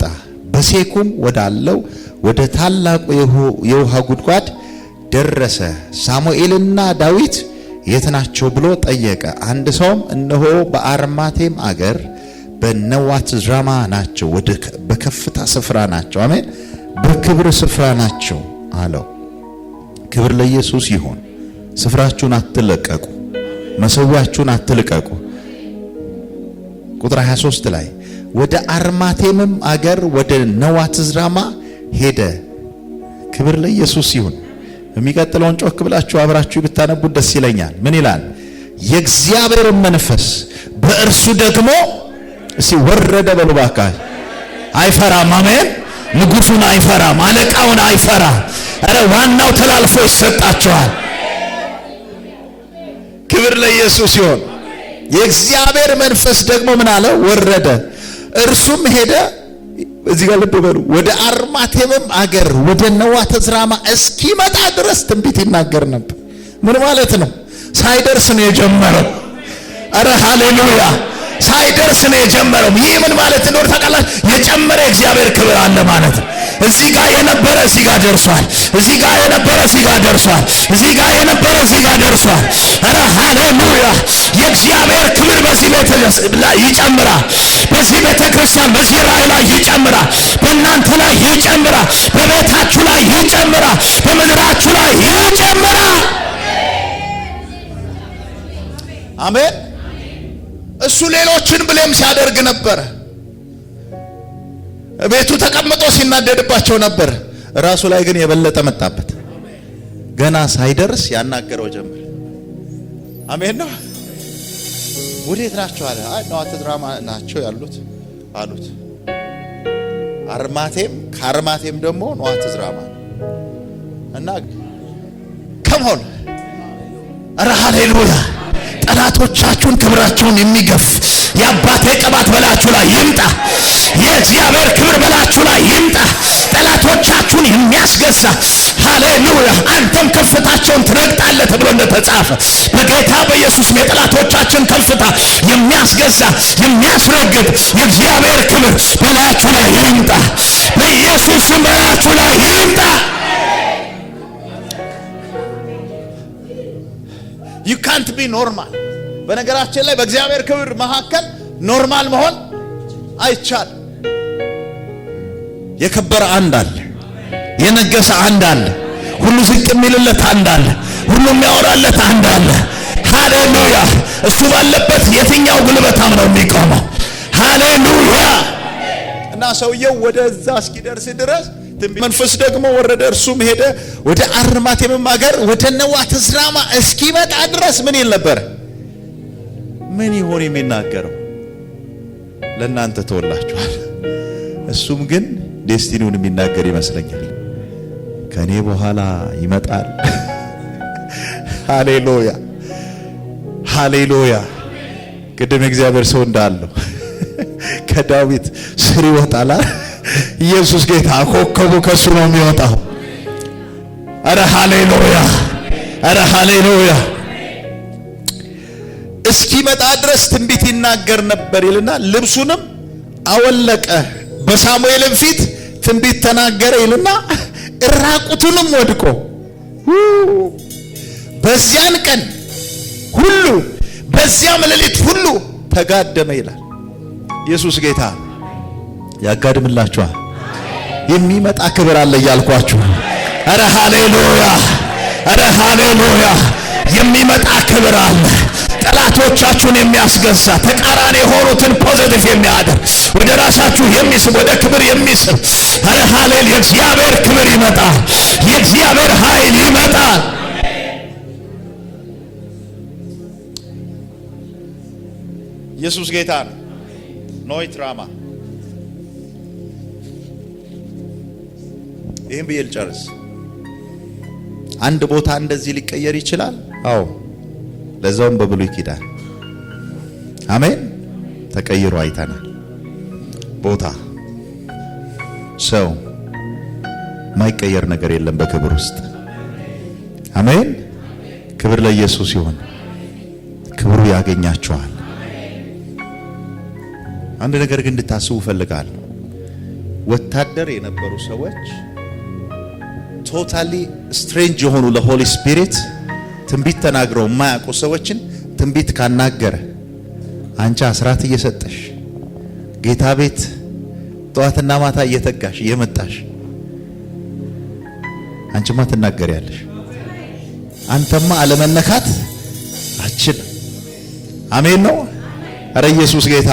በሴኩም ወዳለው ወደ ታላቁ የውሃ ጉድጓድ ደረሰ። ሳሙኤልና ዳዊት የት ናቸው ብሎ ጠየቀ። አንድ ሰውም እነሆ በአርማቴም አገር በነዋትዝራማ ናቸው፣ በከፍታ ስፍራ ናቸው። አሜን። በክብር ስፍራ ናቸው አለው። ክብር ለኢየሱስ ይሁን። ስፍራችሁን አትለቀቁ፣ መሰዊያችሁን አትልቀቁ። ቁጥር 23 ላይ ወደ አርማቴምም አገር ወደ ነዋትዝራማ ሄደ። ክብር ለኢየሱስ ይሁን። የሚቀጥለውን ጮክ ብላችሁ አብራችሁ ብታነቡት ደስ ይለኛል። ምን ይላል? የእግዚአብሔር መንፈስ በእርሱ ደግሞ ወረደ በሉ ባካችሁ። አይፈራም። አሜን። ንጉሱን አይፈራም፣ አለቃውን አይፈራም። አረ ዋናው ተላልፎ ይሰጣቸዋል። ክብር ለኢየሱስ ይሁን። የእግዚአብሔር መንፈስ ደግሞ ምን አለ? ወረደ። እርሱም ሄደ፣ እዚህ ጋር ልብ በሉ፣ ወደ አርማቴምም አገር ወደ ነዋተዝራማ እስኪመጣ ድረስ ትንቢት ይናገር ነበር። ምን ማለት ነው? ሳይደርስ ነው የጀመረው። አረ ሃሌሉያ! ሳይደርስ ነው የጀመረው። ይህ ምን ማለት እንደሆነ ታውቃላችሁ? የጨመረ እግዚአብሔር ክብር አለ ማለት ነው። እዚህ ጋር የነበረ እዚህ ጋር ደርሷል። እዚህ ጋር የነበረ እዚህ ጋር ደርሷል። እዚህ ጋር የነበረ እዚህ ጋር ደርሷል። አረ ሃሌሉያ! የእግዚአብሔር ክብር በዚህ ቤት ላይ ይጨምራል። በዚህ ቤተ ክርስቲያን በዚህ ራእይ ላይ ይጨምራል። በእናንተ ላይ ይጨምራል። በቤታችሁ ላይ ይጨምራል። በምድራችሁ ላይ ይጨምራል። አሜን። እሱ ሌሎችን ብሌም ሲያደርግ ነበር። ቤቱ ተቀምጦ ሲናደድባቸው ነበር። ራሱ ላይ ግን የበለጠ መጣበት። ገና ሳይደርስ ያናገረው ጀመር። አሜን ነው። ወዴት ናቸው አለ። አይ ነዋተዝራማ ናቸው ያሉት አሉት። አርማቴም ከአርማቴም ደግሞ ነዋተዝራማ እና ከመሆን አረ ሃሌሉያ! ጠላቶቻችሁን ክብራቸውን የሚገፍ የአባቴ ቅባት በላችሁ ላይ ይምጣ። የእግዚአብሔር ክብር በላችሁ ላይ ይምጣ። ጠላቶቻችሁን የሚያስገዛ ሃሌሉያ! አንተም ከፍታቸውን ትረግጣለህ ተብሎ እንደተጻፈ በጌታ በኢየሱስ የጠላቶቻችን ከፍታ የሚያስገዛ የሚያስረግጥ የእግዚአብሔር ክብር በላችሁ ላይ ይምጣ። በኢየሱስ ስም በላችሁ ላይ ይምጣ። you can't be normal። በነገራችን ላይ በእግዚአብሔር ክብር መካከል ኖርማል መሆን አይቻልም። የከበረ አንድ አለ፣ የነገሰ አንድ አለ፣ ሁሉ ዝቅ የሚልለት አንድ አለ፣ ሁሉ የሚያወራለት አንድ አለ። ሃሌሉያ! እሱ ባለበት የትኛው ጉልበታም ነው የሚቆመው? ሃሌሉያ! እና ሰውየው ወደዛ እስኪደርስ ድረስ መንፈስ ደግሞ ወረደ። እርሱም ሄደ ወደ አርማቴምም አገር ወደ ነዋተዝራማ እስኪመጣ ድረስ ምን ይል ነበር? ምን ይሆን የሚናገረው? ለእናንተ ተወላችኋል። እሱም ግን ዴስቲኒውን የሚናገር ይመስለኛል። ከኔ በኋላ ይመጣል። ሃሌሉያ ሃሌሉያ! ቅድም እግዚአብሔር ሰው እንዳለው ከዳዊት ስር ይወጣል። ኢየሱስ ጌታ፣ ኮከቡ ከሱ ነው የሚወጣው። አረ ሃሌሉያ! አረ ሃሌሉያ! እስኪመጣ ድረስ ትንቢት ይናገር ነበር ይልና ልብሱንም አወለቀ፣ በሳሙኤልም ፊት ትንቢት ተናገረ ይልና ራቁቱንም ወድቆ በዚያን ቀን ሁሉ በዚያም ሌሊት ሁሉ ተጋደመ ይላል። ኢየሱስ ጌታ ያጋድምላችኋል። የሚመጣ ክብር አለ እያልኳችሁ። አረ ሃሌሉያ! አረ ሃሌሉያ! የሚመጣ ክብር አለ። ጠላቶቻችሁን የሚያስገዛ ተቃራኒ የሆኑትን ፖዚቲቭ የሚያደርግ ወደ ራሳችሁ የሚስብ ወደ ክብር የሚስብ አረ ሃሌሉያ! የእግዚአብሔር ክብር ይመጣል። የእግዚአብሔር ኃይል ይመጣል። ኢየሱስ ጌታ ነው። ኖይትራማ ይሄን ብዬ ልጨርስ። አንድ ቦታ እንደዚህ ሊቀየር ይችላል። አዎ፣ ለዛውም በብሉይ ኪዳን አሜን፣ ተቀይሮ አይተናል። ቦታ፣ ሰው፣ ማይቀየር ነገር የለም በክብር ውስጥ። አሜን። ክብር ለኢየሱስ ይሁን። ክብሩ ያገኛቸዋል። አንድ ነገር ግን እንድታስቡ ፈልጋለሁ። ወታደር የነበሩ ሰዎች ቶታሊ ስትሬንጅ የሆኑ ለሆሊ ስፒሪት ትንቢት ተናግረው የማያውቁ ሰዎችን ትንቢት ካናገረ አንቺ አስራት እየሰጠሽ ጌታ ቤት ጠዋትና ማታ እየተጋሽ እየመጣሽ አንቺማ ትናገሪያለሽ። አንተማ አለመነካት አችል። አሜን ነው። አረ ኢየሱስ ጌታ